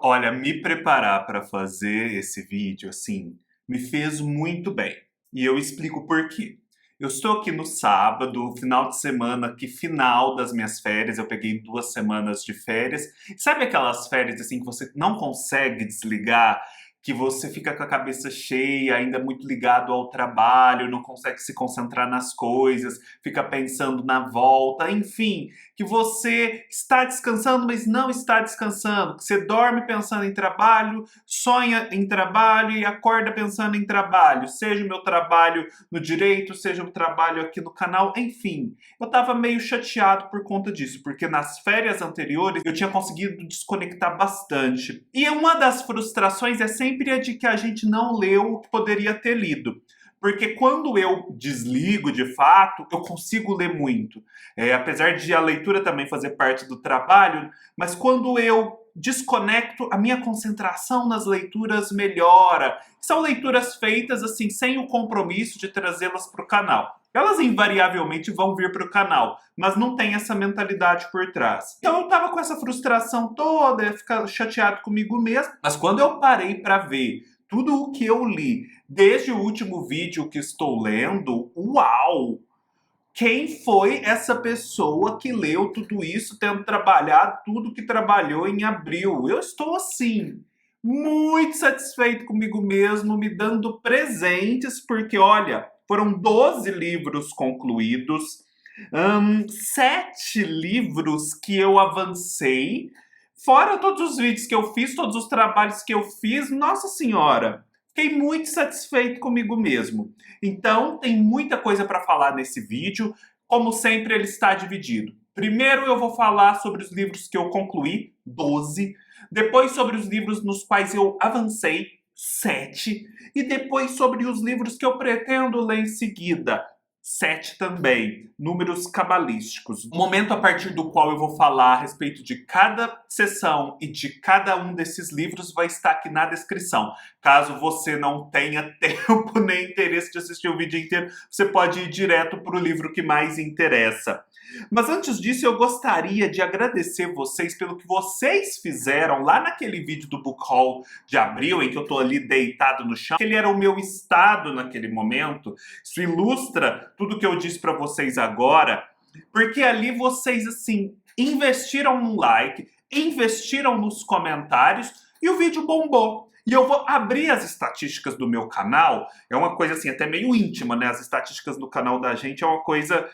Olha, me preparar para fazer esse vídeo, assim, me fez muito bem. E eu explico por quê. Eu estou aqui no sábado, final de semana, que final das minhas férias, eu peguei 2 semanas de férias. Sabe aquelas férias assim que você não consegue desligar, que você fica com a cabeça cheia, ainda muito ligado ao trabalho, não consegue se concentrar nas coisas, fica pensando na volta, enfim, que você está descansando, mas não está descansando, que você dorme pensando em trabalho, sonha em trabalho e acorda pensando em trabalho, seja o meu trabalho no direito, seja o trabalho aqui no canal, enfim. Eu estava meio chateado por conta disso, porque nas férias anteriores eu tinha conseguido desconectar bastante. E uma das frustrações é sempre a de que a gente não leu o que poderia ter lido. Porque quando eu desligo de fato, eu consigo ler muito. Apesar de a leitura também fazer parte do trabalho, mas quando eu desconecto, a minha concentração nas leituras melhora. São leituras feitas assim, sem o compromisso de trazê-las para o canal. Elas invariavelmente vão vir para o canal, mas não tem essa mentalidade por trás. Então eu tava com essa frustração toda, ia ficar chateado comigo mesmo. Mas quando eu parei para ver tudo o que eu li, desde o último vídeo que estou lendo, uau! Quem foi essa pessoa que leu tudo isso, tendo trabalhado tudo que trabalhou em abril? Eu estou assim, muito satisfeito comigo mesmo, me dando presentes, porque olha, foram 12 livros concluídos, 7 livros que eu avancei, fora todos os vídeos que eu fiz, todos os trabalhos que eu fiz, nossa senhora, fiquei muito satisfeito comigo mesmo. Então, tem muita coisa para falar nesse vídeo. Como sempre, ele está dividido. Primeiro, eu vou falar sobre os livros que eu concluí, 12. Depois, sobre os livros nos quais eu avancei, 7. E depois, sobre os livros que eu pretendo ler em seguida, 7 também, números cabalísticos. O momento a partir do qual eu vou falar a respeito de cada sessão e de cada um desses livros vai estar aqui na descrição. Caso você não tenha tempo nem interesse de assistir o vídeo inteiro, você pode ir direto para o livro que mais interessa. Mas antes disso, eu gostaria de agradecer vocês pelo que vocês fizeram lá naquele vídeo do Book Haul de abril, em que eu tô ali deitado no chão. Ele era o meu estado naquele momento. Isso ilustra tudo que eu disse para vocês agora, porque ali vocês, assim, investiram no like, investiram nos comentários e o vídeo bombou. E eu vou abrir as estatísticas do meu canal. É uma coisa assim, até meio íntima, né? As estatísticas do canal da gente é uma coisa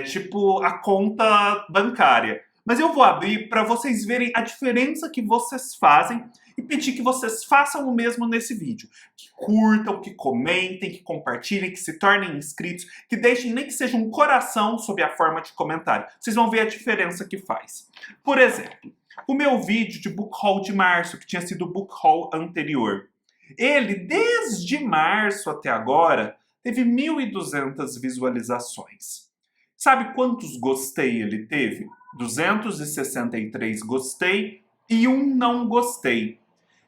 tipo a conta bancária. Mas eu vou abrir para vocês verem a diferença que vocês fazem e pedir que vocês façam o mesmo nesse vídeo. Que curtam, que comentem, que compartilhem, que se tornem inscritos, que deixem nem que seja um coração sob a forma de comentário. Vocês vão ver a diferença que faz. Por exemplo, o meu vídeo de Book Haul de março, que tinha sido o Book Haul anterior. Ele, desde março até agora, teve 1.200 visualizações. Sabe quantos gostei ele teve? 263 gostei e 1 não gostei.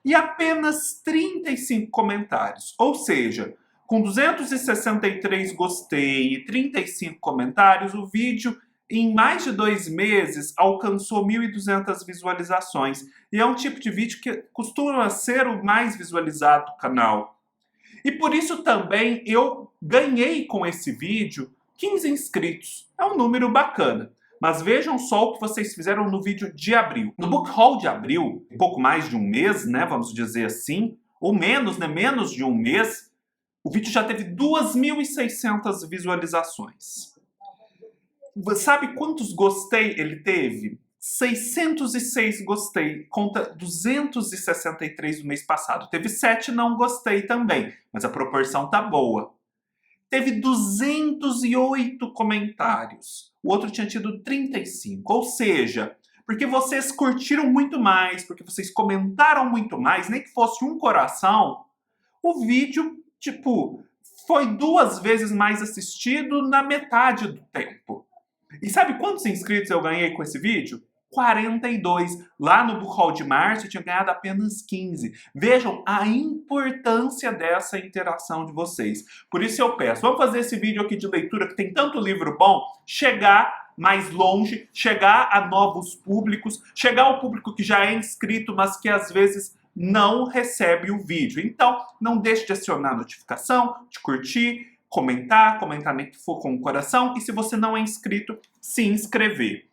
E apenas 35 comentários. Ou seja, com 263 gostei e 35 comentários, o vídeo em mais de 2 meses alcançou 1.200 visualizações. E é um tipo de vídeo que costuma ser o mais visualizado do canal. E por isso também eu ganhei com esse vídeo 15 inscritos. É um número bacana. Mas vejam só o que vocês fizeram no vídeo de abril. No Book Haul de abril, um pouco mais de um mês, né, vamos dizer assim, ou menos, né, menos de um mês, o vídeo já teve 2.600 visualizações. Sabe quantos gostei ele teve? 606 gostei, conta 263 no mês passado. Teve 7 não gostei também, mas a proporção tá boa. Teve 208 comentários. O outro tinha tido 35. Ou seja, porque vocês curtiram muito mais, porque vocês comentaram muito mais, nem que fosse um coração, o vídeo, tipo, foi 2 vezes mais assistido na metade do tempo. E sabe quantos inscritos eu ganhei com esse vídeo? 42. Lá no Book Haul de março eu tinha ganhado apenas 15. Vejam a importância dessa interação de vocês. Por isso eu peço, vamos fazer esse vídeo aqui de leitura que tem tanto livro bom, chegar mais longe, chegar a novos públicos, chegar ao público que já é inscrito, mas que às vezes não recebe o vídeo. Então, não deixe de acionar a notificação, de curtir, comentar nem que for com o coração, e se você não é inscrito, se inscrever.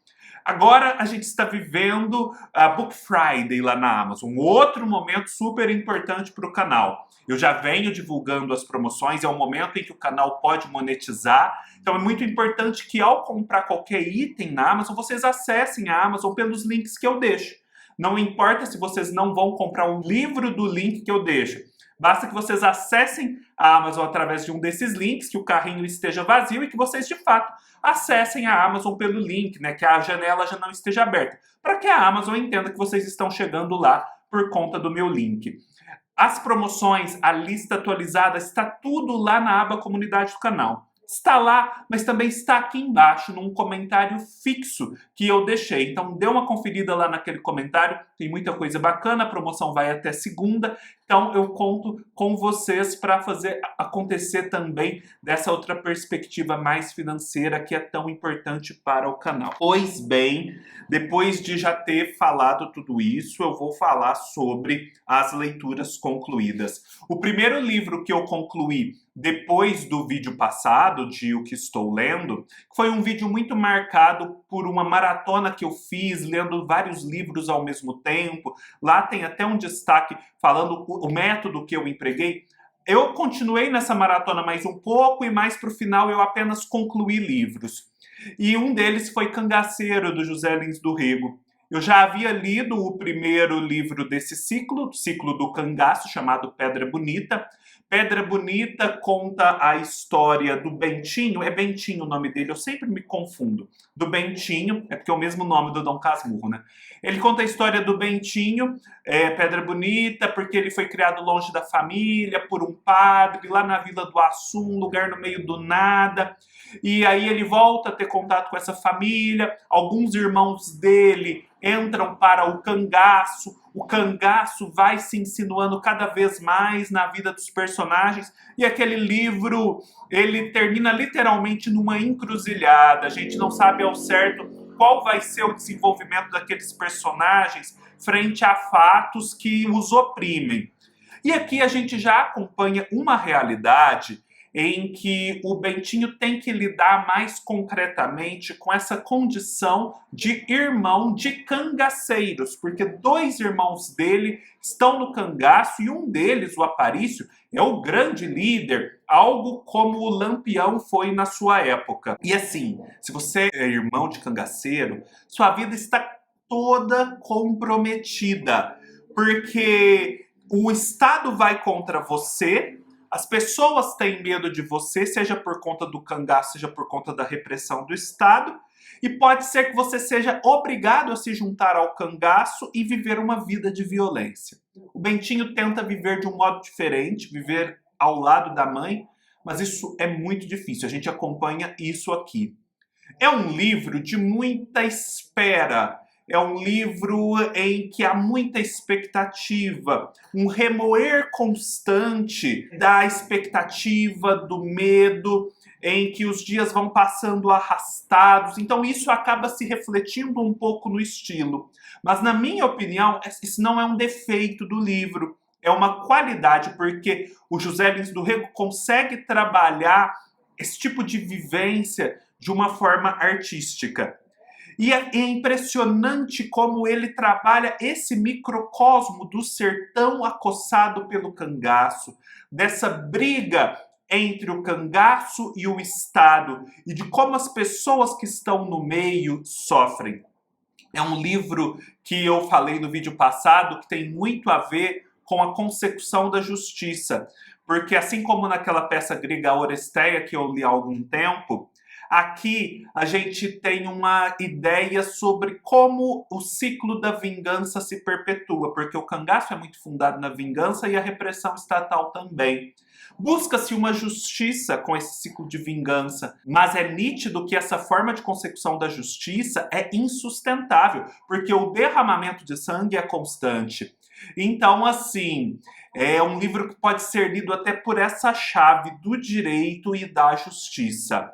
Agora a gente está vivendo a Book Friday lá na Amazon, outro momento super importante para o canal. Eu já venho divulgando as promoções, é um momento em que o canal pode monetizar, então é muito importante que ao comprar qualquer item na Amazon, vocês acessem a Amazon pelos links que eu deixo. Não importa se vocês não vão comprar um livro do link que eu deixo. Basta que vocês acessem a Amazon através de um desses links, que o carrinho esteja vazio e que vocês, de fato, acessem a Amazon pelo link, né, que a janela já não esteja aberta, para que a Amazon entenda que vocês estão chegando lá por conta do meu link. As promoções, a lista atualizada, está tudo lá na aba comunidade do canal. Está lá, mas também está aqui embaixo, num comentário fixo que eu deixei. Então, dê uma conferida lá naquele comentário, tem muita coisa bacana, a promoção vai até segunda. Então, eu conto com vocês para fazer acontecer também dessa outra perspectiva mais financeira que é tão importante para o canal. Pois bem, depois de já ter falado tudo isso, eu vou falar sobre as leituras concluídas. O primeiro livro que eu concluí depois do vídeo passado, de O que estou lendo, foi um vídeo muito marcado por uma maratona que eu fiz, lendo vários livros ao mesmo tempo. Lá tem até um destaque falando o método que eu empreguei. Eu continuei nessa maratona mais um pouco e mais para o final eu apenas concluí livros. E um deles foi Cangaceiro, do José Lins do Rego. Eu já havia lido o primeiro livro desse ciclo do cangaço, chamado Pedra Bonita. Pedra Bonita conta a história do Bentinho, é Bentinho o nome dele, eu sempre me confundo. Do Bentinho, é porque é o mesmo nome do Dom Casmurro, né? Ele conta a história do Bentinho, Pedra Bonita, porque ele foi criado longe da família, por um padre, lá na Vila do Açu, um lugar no meio do nada. E aí ele volta a ter contato com essa família, alguns irmãos dele entram para o cangaço vai se insinuando cada vez mais na vida dos personagens, e aquele livro, ele termina literalmente numa encruzilhada, a gente não sabe ao certo qual vai ser o desenvolvimento daqueles personagens frente a fatos que os oprimem. E aqui a gente já acompanha uma realidade em que o Bentinho tem que lidar mais concretamente com essa condição de irmão de cangaceiros, porque dois irmãos dele estão no cangaço e um deles, o Aparício, é o grande líder, algo como o Lampião foi na sua época. E assim, se você é irmão de cangaceiro, sua vida está toda comprometida, porque o Estado vai contra você. As pessoas têm medo de você, seja por conta do cangaço, seja por conta da repressão do Estado, e pode ser que você seja obrigado a se juntar ao cangaço e viver uma vida de violência. O Bentinho tenta viver de um modo diferente, viver ao lado da mãe, mas isso é muito difícil, a gente acompanha isso aqui. É um livro de muita espera. É um livro em que há muita expectativa, um remoer constante da expectativa, do medo, em que os dias vão passando arrastados. Então isso acaba se refletindo um pouco no estilo. Mas na minha opinião, isso não é um defeito do livro, é uma qualidade, porque o José Lins do Rego consegue trabalhar esse tipo de vivência de uma forma artística. E é impressionante como ele trabalha esse microcosmo do sertão acossado pelo cangaço, dessa briga entre o cangaço e o Estado, e de como as pessoas que estão no meio sofrem. É um livro que eu falei no vídeo passado que tem muito a ver com a consecução da justiça, porque assim como naquela peça grega Oresteia que eu li há algum tempo, Aqui a gente tem uma ideia sobre como o ciclo da vingança se perpetua, porque o cangaço é muito fundado na vingança e a repressão estatal também. Busca-se uma justiça com esse ciclo de vingança, mas é nítido que essa forma de consecução da justiça é insustentável, porque o derramamento de sangue é constante. Então, assim, é um livro que pode ser lido até por essa chave do direito e da justiça.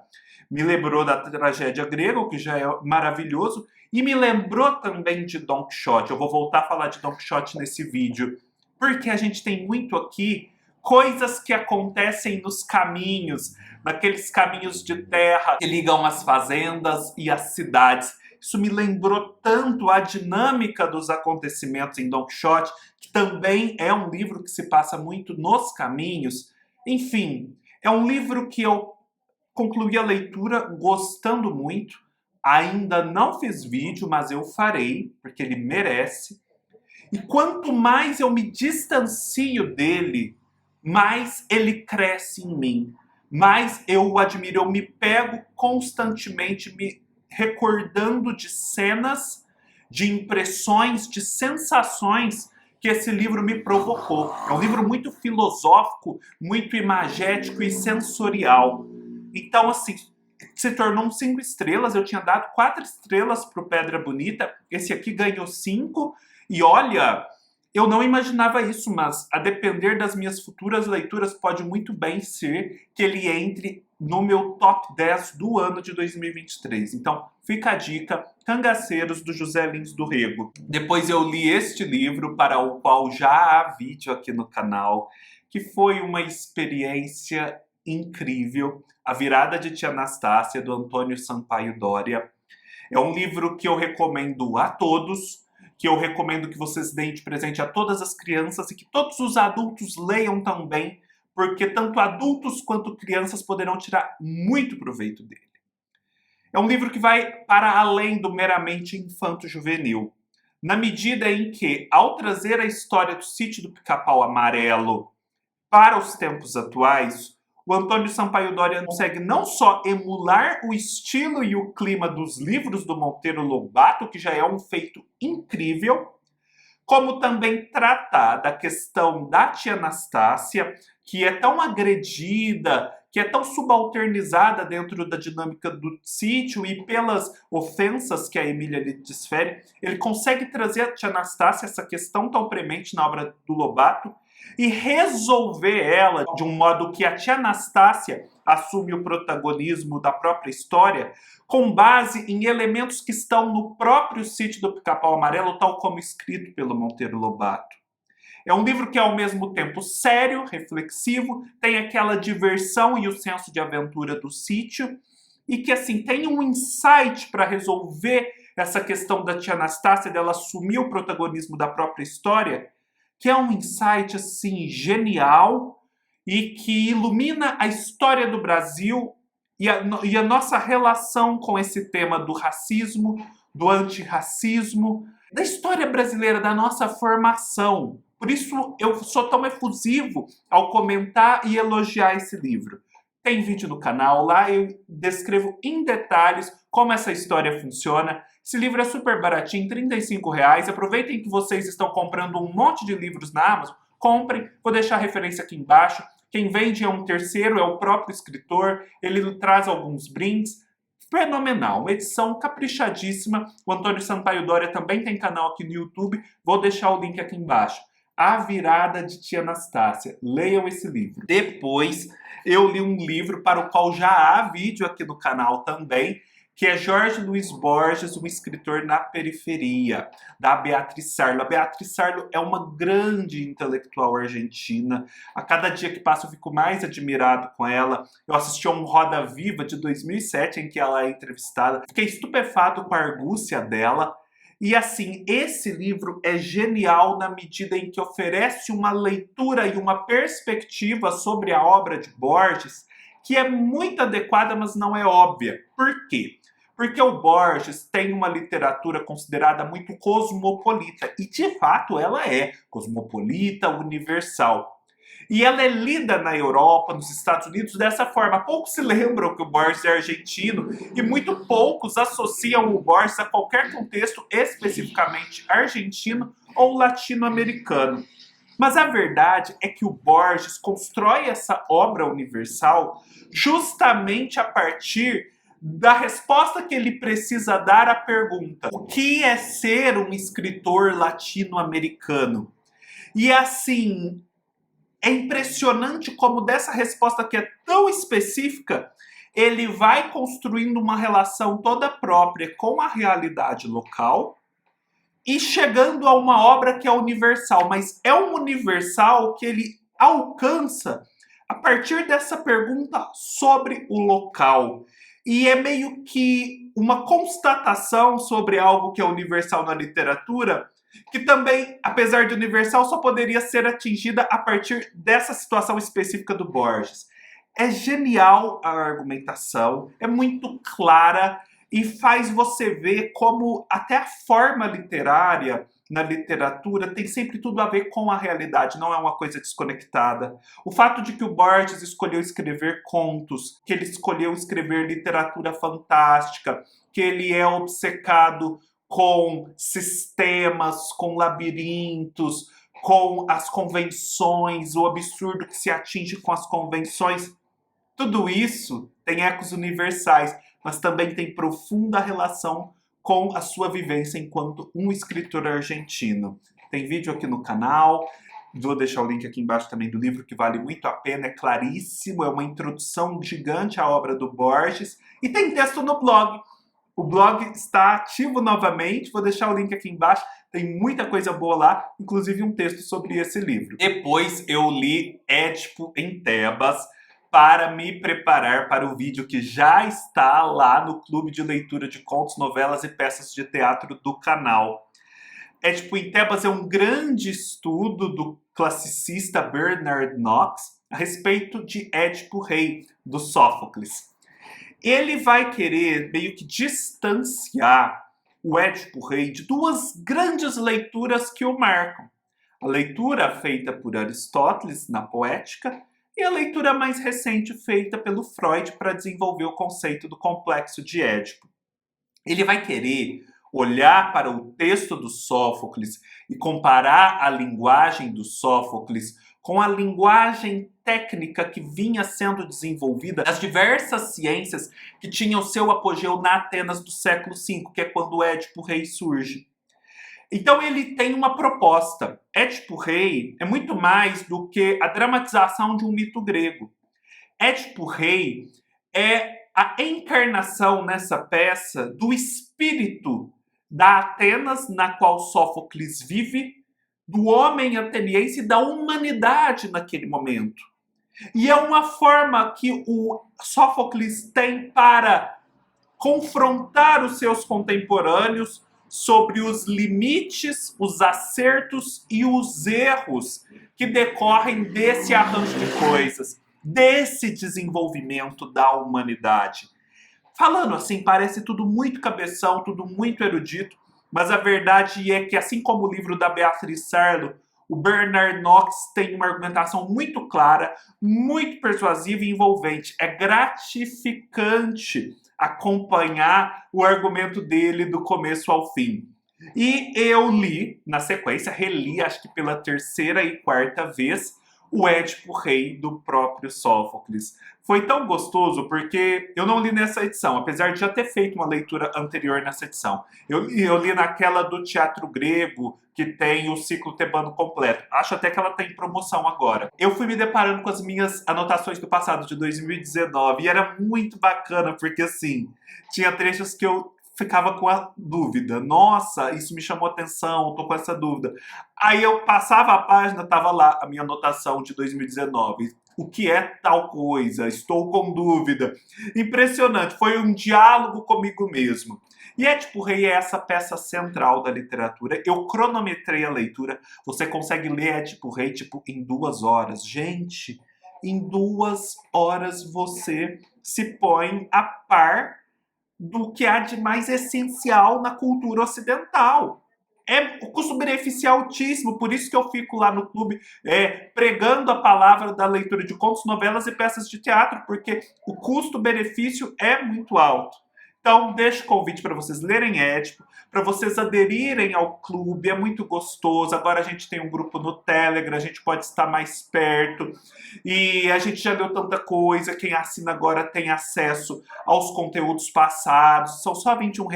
Me lembrou da tragédia grega, o que já é maravilhoso, e me lembrou também de Don Quixote. Eu vou voltar a falar de Don Quixote nesse vídeo, porque a gente tem muito aqui coisas que acontecem nos caminhos, naqueles caminhos de terra que ligam as fazendas e as cidades. Isso me lembrou tanto a dinâmica dos acontecimentos em Don Quixote, que também é um livro que se passa muito nos caminhos. Enfim, é um livro que eu concluí a leitura gostando muito. Ainda não fiz vídeo, mas eu farei, porque ele merece. E quanto mais eu me distancio dele, mais ele cresce em mim. Mais eu o admiro, eu me pego constantemente me recordando de cenas, de impressões, de sensações que esse livro me provocou. É um livro muito filosófico, muito imagético e sensorial. Então, assim, se tornou um 5 estrelas. Eu tinha dado 4 estrelas para o Pedra Bonita. Esse aqui ganhou 5. E olha, eu não imaginava isso, mas a depender das minhas futuras leituras, pode muito bem ser que ele entre no meu top 10 do ano de 2023. Então, fica a dica, Cangaceiros, do José Lins do Rego. Depois eu li este livro, para o qual já há vídeo aqui no canal, que foi uma experiência incrível. A Virada de Tia Anastácia, do Antônio Sampaio Dória. É um livro que eu recomendo a todos, que eu recomendo que vocês deem de presente a todas as crianças e que todos os adultos leiam também, porque tanto adultos quanto crianças poderão tirar muito proveito dele. É um livro que vai para além do meramente infanto-juvenil, na medida em que, ao trazer a história do Sítio do Pica-Pau Amarelo para os tempos atuais, o Antônio Sampaio Dória consegue não só emular o estilo e o clima dos livros do Monteiro Lobato, que já é um feito incrível, como também tratar da questão da tia Anastácia, que é tão agredida, que é tão subalternizada dentro da dinâmica do sítio e pelas ofensas que a Emília lhe desfere. Ele consegue trazer a tia Anastácia, essa questão tão premente na obra do Lobato, e resolver ela de um modo que a tia Anastácia assume o protagonismo da própria história, com base em elementos que estão no próprio Sítio do Pica-Pau Amarelo, tal como escrito pelo Monteiro Lobato. É um livro que é ao mesmo tempo sério, reflexivo, tem aquela diversão e o senso de aventura do sítio, e que assim tem um insight para resolver essa questão da tia Anastácia, dela assumir o protagonismo da própria história, que é um insight assim genial e que ilumina a história do Brasil e a nossa relação com esse tema do racismo, do antirracismo, da história brasileira, da nossa formação. Por isso eu sou tão efusivo ao comentar e elogiar esse livro. Tem vídeo no canal, lá eu descrevo em detalhes como essa história funciona. Esse livro é super baratinho, R$ 35. Aproveitem que vocês estão comprando um monte de livros na Amazon. Comprem, vou deixar a referência aqui embaixo. Quem vende é um terceiro, é o próprio escritor. Ele traz alguns brindes. Fenomenal, uma edição caprichadíssima. O Antônio Sampaio Dória também tem canal aqui no YouTube. Vou deixar o link aqui embaixo. A Virada de Tia Anastácia. Leiam esse livro. Depois, eu li um livro para o qual já há vídeo aqui no canal também, que é Jorge Luiz Borges, um escritor na periferia, da Beatriz Sarlo. A Beatriz Sarlo é uma grande intelectual argentina. A cada dia que passa eu fico mais admirado com ela. Eu assisti a um Roda Viva de 2007, em que ela é entrevistada. Fiquei estupefato com a argúcia dela. E assim, esse livro é genial na medida em que oferece uma leitura e uma perspectiva sobre a obra de Borges que é muito adequada, mas não é óbvia. Por quê? Porque o Borges tem uma literatura considerada muito cosmopolita, e de fato ela é cosmopolita, universal. E ela é lida na Europa, nos Estados Unidos, dessa forma. Poucos se lembram que o Borges é argentino e muito poucos associam o Borges a qualquer contexto especificamente argentino ou latino-americano. Mas a verdade é que o Borges constrói essa obra universal justamente a partir da resposta que ele precisa dar à pergunta: o que é ser um escritor latino-americano? E assim, é impressionante como dessa resposta que é tão específica, ele vai construindo uma relação toda própria com a realidade local e chegando a uma obra que é universal, mas é um universal que ele alcança a partir dessa pergunta sobre o local. E é meio que uma constatação sobre algo que é universal na literatura, que também, apesar de universal, só poderia ser atingida a partir dessa situação específica do Borges. É genial a argumentação, é muito clara e faz você ver como até a forma literária na literatura tem sempre tudo a ver com a realidade, não é uma coisa desconectada. O fato de que o Borges escolheu escrever contos, que ele escolheu escrever literatura fantástica, que ele é obcecado com sistemas, com labirintos, com as convenções, o absurdo que se atinge com as convenções, tudo isso tem ecos universais, mas também tem profunda relação com a sua vivência enquanto um escritor argentino. Tem vídeo aqui no canal, vou deixar o link aqui embaixo também do livro, que vale muito a pena, é claríssimo, é uma introdução gigante à obra do Borges, e tem texto no blog. O blog está ativo novamente, vou deixar o link aqui embaixo, tem muita coisa boa lá, inclusive um texto sobre esse livro. Depois eu li Édipo em Tebas, para me preparar para o vídeo que já está lá no Clube de Leitura de Contos, Novelas e Peças de Teatro do canal. Édipo em Tebas é um grande estudo do classicista Bernard Knox a respeito de Édipo Rei, do Sófocles. Ele vai querer meio que distanciar o Édipo Rei de duas grandes leituras que o marcam. A leitura feita por Aristóteles na Poética e a leitura mais recente feita pelo Freud para desenvolver o conceito do complexo de Édipo. Ele vai querer olhar para o texto do Sófocles e comparar a linguagem do Sófocles com a linguagem técnica que vinha sendo desenvolvida nas diversas ciências que tinham seu apogeu na Atenas do século V, que é quando o Édipo Rei surge. Então ele tem uma proposta. Édipo Rei é muito mais do que a dramatização de um mito grego. Édipo Rei é a encarnação nessa peça do espírito da Atenas na qual Sófocles vive, do homem ateniense e da humanidade naquele momento. E é uma forma que o Sófocles tem para confrontar os seus contemporâneos sobre os limites, os acertos e os erros que decorrem desse arranjo de coisas, desse desenvolvimento da humanidade. Falando assim, parece tudo muito cabeção, tudo muito erudito, mas a verdade é que, assim como o livro da Beatriz Sarlo, o Bernard Knox tem uma argumentação muito clara, muito persuasiva e envolvente. É gratificante acompanhar o argumento dele do começo ao fim. E eu li, na sequência, reli, acho que pela terceira e quarta vez, o Édipo Rei do próprio Sófocles. Foi tão gostoso porque eu não li nessa edição, apesar de já ter feito uma leitura anterior nessa edição. Eu li naquela do teatro grego, que tem o ciclo tebano completo. Acho até que ela está em promoção agora. Eu fui me deparando com as minhas anotações do passado, de 2019, e era muito bacana, porque assim, tinha trechos que eu ficava com a dúvida. Nossa, isso me chamou atenção, tô com essa dúvida. Aí eu passava a página, tava lá a minha anotação de 2019. O que é tal coisa? Estou com dúvida. Impressionante, foi um diálogo comigo mesmo. E Édipo Rei é essa peça central da literatura. Eu cronometrei a leitura. Você consegue ler Édipo Rei tipo em 2 horas. Gente, em 2 horas você se põe a par do que há de mais essencial na cultura ocidental. O custo-benefício é altíssimo, por isso que eu fico lá no clube pregando a palavra da leitura de contos, novelas e peças de teatro, porque o custo-benefício é muito alto. Então, deixo o convite para vocês lerem Édipo, para vocês aderirem ao clube, é muito gostoso. Agora a gente tem um grupo no Telegram, a gente pode estar mais perto. E a gente já leu tanta coisa, quem assina agora tem acesso aos conteúdos passados, são só R$ 21,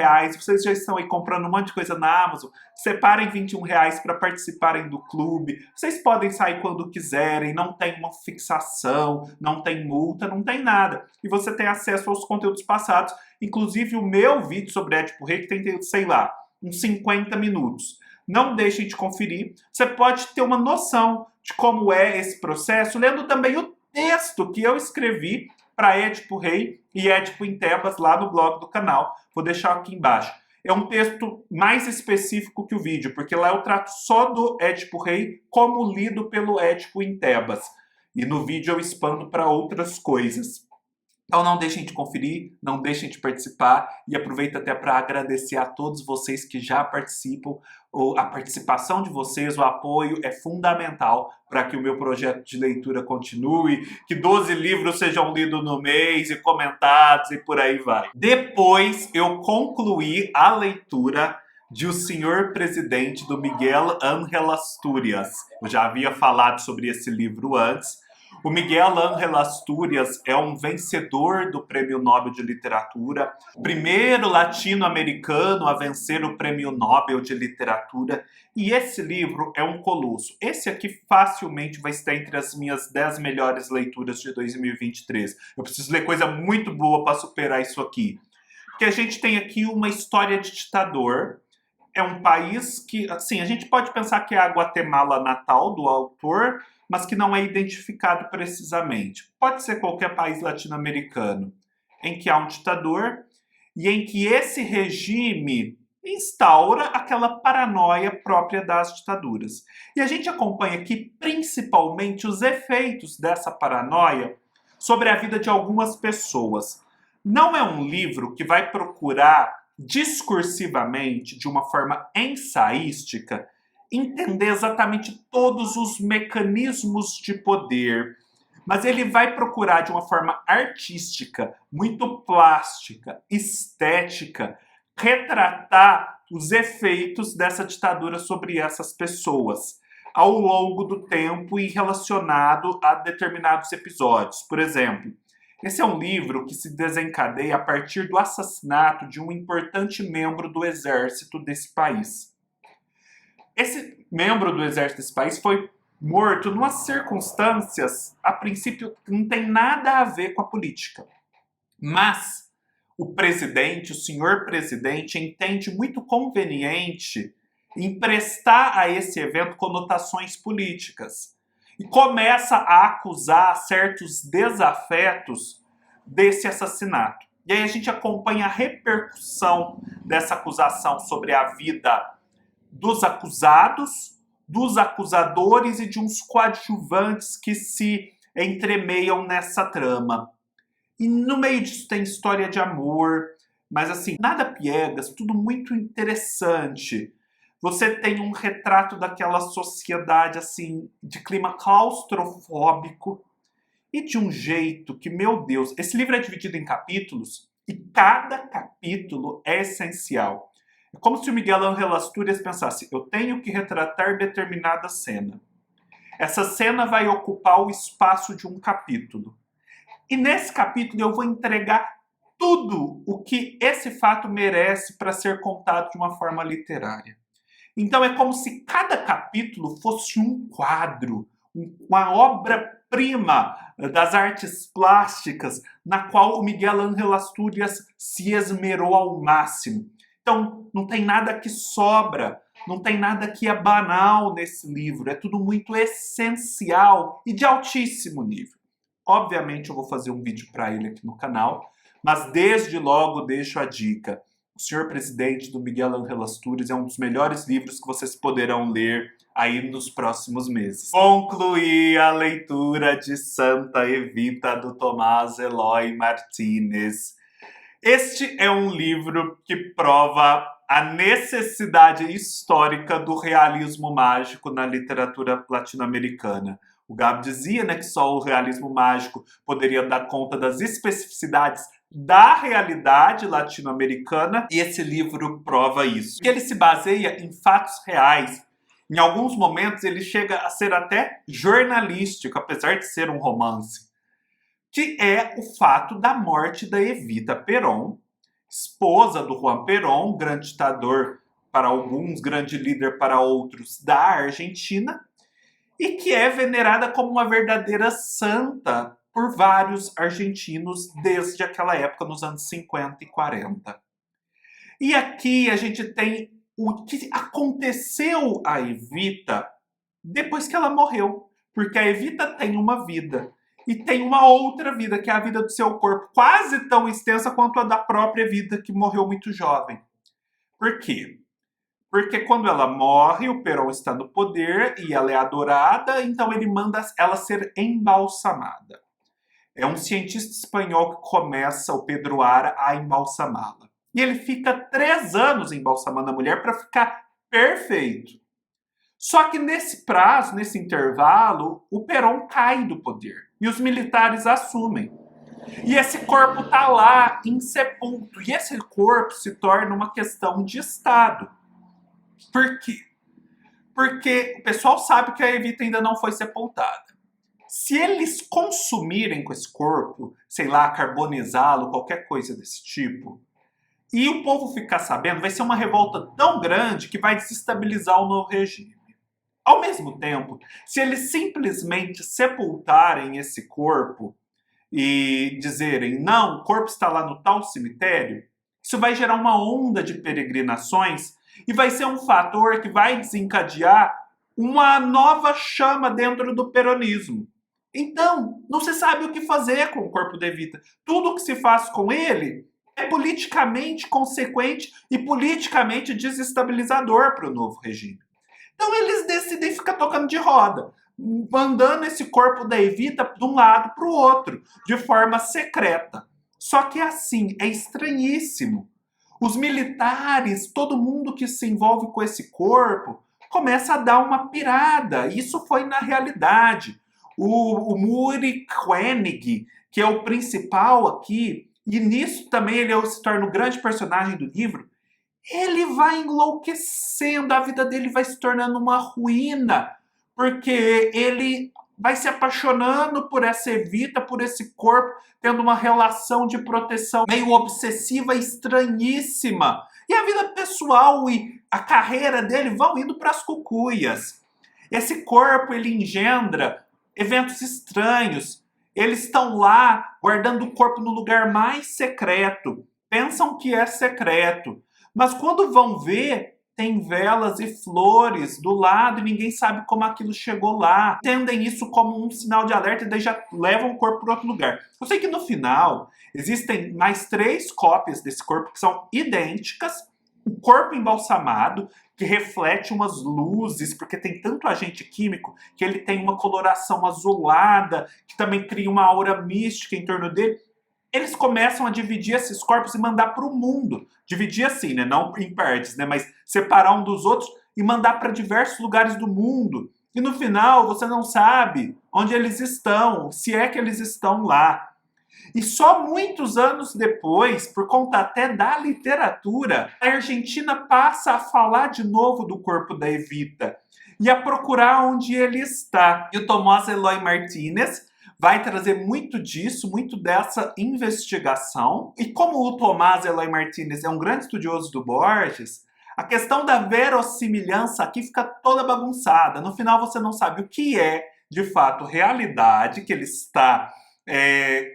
vocês já estão aí comprando um monte de coisa na Amazon, separem R$ 21 para participarem do clube, vocês podem sair quando quiserem, não tem uma fixação, não tem multa, não tem nada. E você tem acesso aos conteúdos passados, inclusive o meu vídeo sobre Édipo Rei, que tem, sei lá, uns 50 minutos. Não deixem de conferir. Você pode ter uma noção de como é esse processo, lendo também o texto que eu escrevi para Édipo Rei e Édipo em Tebas lá no blog do canal. Vou deixar aqui embaixo. É um texto mais específico que o vídeo, porque lá eu trato só do Édipo Rei como lido pelo Édipo em Tebas. E no vídeo eu expando para outras coisas. Então não deixem de conferir, não deixem de participar e aproveito até para agradecer a todos vocês que já participam. A participação de vocês, o apoio é fundamental para que o meu projeto de leitura continue, que 12 livros sejam lidos no mês e comentados e por aí vai. Depois eu concluí a leitura de O Senhor Presidente, do Miguel Ángel Astúrias. Eu já havia falado sobre esse livro antes. O Miguel Ángel Astúrias é um vencedor do Prêmio Nobel de Literatura, o primeiro latino-americano a vencer o Prêmio Nobel de Literatura, e esse livro é um colosso. Esse aqui facilmente vai estar entre as minhas 10 melhores leituras de 2023. Eu preciso ler coisa muito boa para superar isso aqui. Porque a gente tem aqui uma história de ditador. É um país que, assim, a gente pode pensar que é a Guatemala natal do autor, mas que não é identificado precisamente. Pode ser qualquer país latino-americano em que há um ditador e em que esse regime instaura aquela paranoia própria das ditaduras. E a gente acompanha aqui principalmente os efeitos dessa paranoia sobre a vida de algumas pessoas. Não é um livro que vai procurar discursivamente, de uma forma ensaística, entender exatamente todos os mecanismos de poder, mas ele vai procurar de uma forma artística, muito plástica, estética, retratar os efeitos dessa ditadura sobre essas pessoas ao longo do tempo e relacionado a determinados episódios. Por exemplo, esse é um livro que se desencadeia a partir do assassinato de um importante membro do exército desse país. Esse membro do exército desse país foi morto em umas circunstâncias, a princípio, que não tem nada a ver com a política. Mas o presidente, o senhor presidente, entende muito conveniente emprestar a esse evento conotações políticas. E começa a acusar certos desafetos desse assassinato. E aí a gente acompanha a repercussão dessa acusação sobre a vida dos acusados, dos acusadores e de uns coadjuvantes que se entremeiam nessa trama. E no meio disso tem história de amor, mas assim, nada piegas, tudo muito interessante. Você tem um retrato daquela sociedade assim, de clima claustrofóbico e de um jeito que, meu Deus, esse livro é dividido em capítulos e cada capítulo é essencial. É como se o Miguel Ángel Astúrias pensasse, eu tenho que retratar determinada cena. Essa cena vai ocupar o espaço de um capítulo. E nesse capítulo eu vou entregar tudo o que esse fato merece para ser contado de uma forma literária. Então é como se cada capítulo fosse um quadro, uma obra-prima das artes plásticas, na qual o Miguel Ángel Astúrias se esmerou ao máximo. Então não tem nada que sobra, não tem nada que é banal nesse livro, é tudo muito essencial e de altíssimo nível. Obviamente eu vou fazer um vídeo para ele aqui no canal, mas desde logo deixo a dica. O Senhor Presidente, do Miguel Ángel Astúrias, é um dos melhores livros que vocês poderão ler aí nos próximos meses. Concluí a leitura de Santa Evita, do Tomás Eloy Martínez. Este é um livro que prova a necessidade histórica do realismo mágico na literatura latino-americana. O Gabi dizia, né, que só o realismo mágico poderia dar conta das especificidades da realidade latino-americana, e esse livro prova isso. Ele se baseia em fatos reais. Em alguns momentos ele chega a ser até jornalístico, apesar de ser um romance, que é o fato da morte da Evita Perón, esposa do Juan Perón, grande ditador para alguns, grande líder para outros da Argentina, e que é venerada como uma verdadeira santa por vários argentinos desde aquela época, nos anos 50 e 40. E aqui a gente tem o que aconteceu a Evita depois que ela morreu, porque a Evita tem uma vida. E tem uma outra vida, que é a vida do seu corpo, quase tão extensa quanto a da própria Evita, que morreu muito jovem. Por quê? Porque quando ela morre, o Perón está no poder e ela é adorada, então ele manda ela ser embalsamada. É um cientista espanhol que começa, o Pedro Ara, a embalsamá-la. E ele fica 3 anos embalsamando a mulher para ficar perfeito. Só que nesse prazo, nesse intervalo, o Perón cai do poder e os militares assumem. E esse corpo está lá, insepulto. E esse corpo se torna uma questão de Estado. Por quê? Porque o pessoal sabe que a Evita ainda não foi sepultada. Se eles consumirem com esse corpo, sei lá, carbonizá-lo, qualquer coisa desse tipo, e o povo ficar sabendo, vai ser uma revolta tão grande que vai desestabilizar o novo regime. Ao mesmo tempo, se eles simplesmente sepultarem esse corpo e dizerem, não, o corpo está lá no tal cemitério, isso vai gerar uma onda de peregrinações e vai ser um fator que vai desencadear uma nova chama dentro do peronismo. Então, não se sabe o que fazer com o corpo da Evita. Tudo o que se faz com ele é politicamente consequente e politicamente desestabilizador para o novo regime. Então eles decidem ficar tocando de roda, mandando esse corpo da Evita de um lado para o outro, de forma secreta. Só que assim, é estranhíssimo. Os militares, todo mundo que se envolve com esse corpo, começa a dar uma pirada. Isso foi na realidade. O Muri Koenig, que é o principal aqui, e nisso também ele se torna o grande personagem do livro, ele vai enlouquecendo, a vida dele vai se tornando uma ruína, porque ele vai se apaixonando por essa Evita, por esse corpo, tendo uma relação de proteção meio obsessiva, estranhíssima. E a vida pessoal e a carreira dele vão indo para as cucuias. Esse corpo, ele engendra eventos estranhos. Eles estão lá, guardando o corpo no lugar mais secreto. Pensam que é secreto. Mas quando vão ver, tem velas e flores do lado e ninguém sabe como aquilo chegou lá. Entendem isso como um sinal de alerta e daí já levam o corpo para outro lugar. Eu sei que no final existem mais 3 cópias desse corpo que são idênticas. O corpo embalsamado, que reflete umas luzes, porque tem tanto agente químico que ele tem uma coloração azulada, que também cria uma aura mística em torno dele. Eles começam a dividir esses corpos e mandar para o mundo. Dividir assim, né? Não em partes, né? Mas separar um dos outros e mandar para diversos lugares do mundo. E no final você não sabe onde eles estão, se é que eles estão lá. E só muitos anos depois, por conta até da literatura, a Argentina passa a falar de novo do corpo da Evita e a procurar onde ele está. E o Tomás Eloy Martínez vai trazer muito disso, muito dessa investigação. E como o Tomás Eloy Martínez é um grande estudioso do Borges, a questão da verossimilhança aqui fica toda bagunçada. No final você não sabe o que é, de fato, realidade que ele está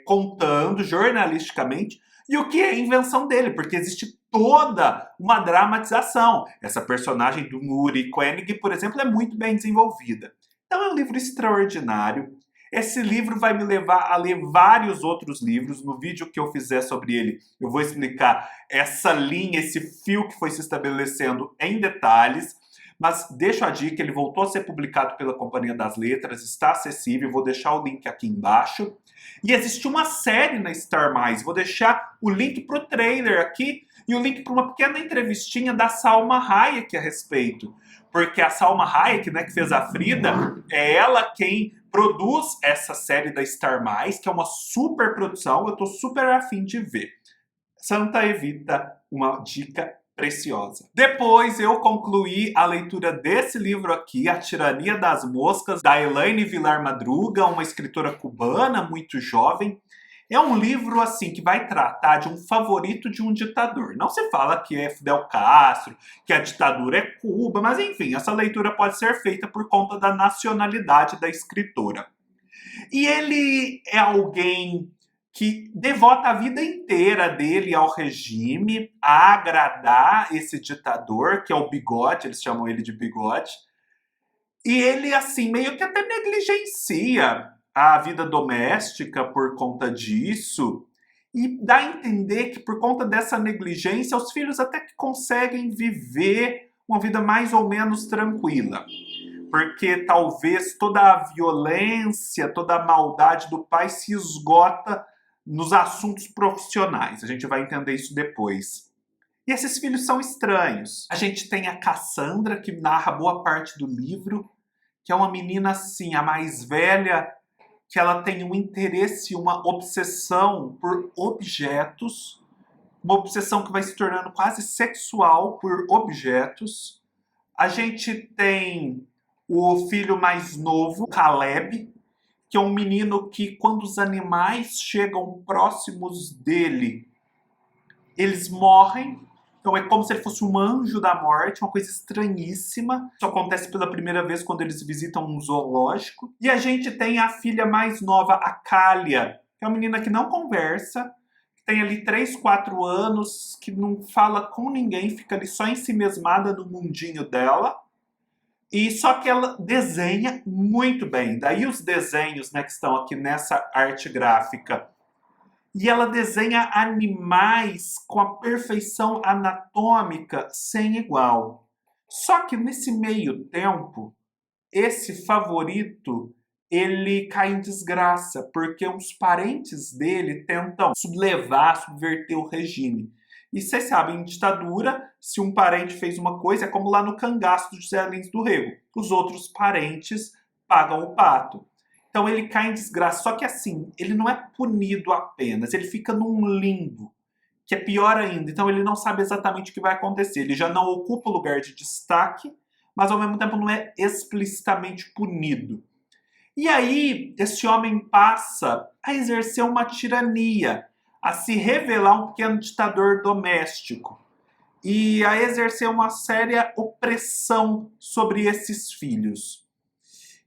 contando jornalisticamente e o que é invenção dele, porque existe toda uma dramatização. Essa personagem do Muri Koenig, por exemplo, é muito bem desenvolvida. Então é um livro extraordinário. Esse livro vai me levar a ler vários outros livros. No vídeo que eu fizer sobre ele, eu vou explicar essa linha, esse fio que foi se estabelecendo em detalhes. Mas deixo a dica, ele voltou a ser publicado pela Companhia das Letras, está acessível, vou deixar o link aqui embaixo. E existe uma série na Star+, vou deixar o link para o trailer aqui, e o link para uma pequena entrevistinha da Salma Hayek a respeito. Porque a Salma Hayek, né, que fez a Frida, é ela quem produz essa série da Star+, que é uma super produção, eu tô super afim de ver. Santa Evita, uma dica preciosa. Depois eu concluí a leitura desse livro aqui, A Tirania das Moscas, da Elaine Vilar Madruga, uma escritora cubana muito jovem. É um livro assim que vai tratar de um favorito de um ditador. Não se fala que é Fidel Castro, que a ditadura é Cuba, mas enfim, essa leitura pode ser feita por conta da nacionalidade da escritora. E ele é alguém que devota a vida inteira dele ao regime, a agradar esse ditador, que é o Bigode, eles chamam ele de Bigode. E ele, assim, meio que até negligencia a vida doméstica por conta disso. E dá a entender que por conta dessa negligência, os filhos até que conseguem viver uma vida mais ou menos tranquila. Porque talvez toda a violência, toda a maldade do pai se esgota nos assuntos profissionais. A gente vai entender isso depois. E esses filhos são estranhos. A gente tem a Cassandra, que narra boa parte do livro, que é uma menina assim, a mais velha, que ela tem um interesse, uma obsessão por objetos, uma obsessão que vai se tornando quase sexual por objetos. A gente tem o filho mais novo, Caleb, que é um menino que, quando os animais chegam próximos dele, eles morrem. Então é como se ele fosse um anjo da morte, uma coisa estranhíssima. Isso acontece pela primeira vez quando eles visitam um zoológico. E a gente tem a filha mais nova, a Cália, que é uma menina que não conversa, que tem ali 3, 4 anos, que não fala com ninguém, fica ali só ensimesmada no mundinho dela. E só que ela desenha muito bem. Daí os desenhos, né, que estão aqui nessa arte gráfica. E ela desenha animais com a perfeição anatômica sem igual. Só que nesse meio tempo, esse favorito, ele cai em desgraça, porque os parentes dele tentam sublevar, subverter o regime. E vocês sabem, em ditadura, se um parente fez uma coisa, é como lá no cangaço do José Lins do Rego. Os outros parentes pagam o pato. Então ele cai em desgraça. Só que assim, ele não é punido apenas, ele fica num limbo, que é pior ainda. Então ele não sabe exatamente o que vai acontecer. Ele já não ocupa o lugar de destaque, mas ao mesmo tempo não é explicitamente punido. E aí, esse homem passa a exercer uma tirania, a se revelar um pequeno ditador doméstico e a exercer uma séria opressão sobre esses filhos.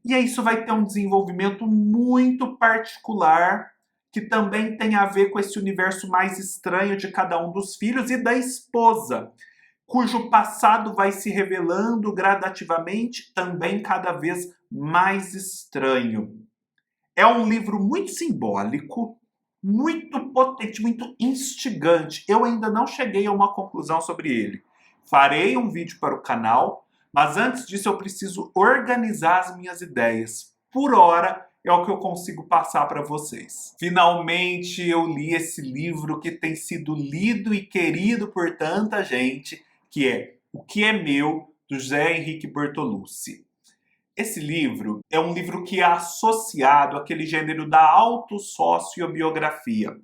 E aí isso vai ter um desenvolvimento muito particular, que também tem a ver com esse universo mais estranho de cada um dos filhos e da esposa, cujo passado vai se revelando gradativamente, também cada vez mais estranho. É um livro muito simbólico, muito potente, muito instigante. Eu ainda não cheguei a uma conclusão sobre ele. Farei um vídeo para o canal, mas antes disso eu preciso organizar as minhas ideias. Por hora, é o que eu consigo passar para vocês. Finalmente eu li esse livro que tem sido lido e querido por tanta gente, que é O que é Meu, do José Henrique Bertolucci. Esse livro é um livro que é associado àquele gênero da autossociobiografia,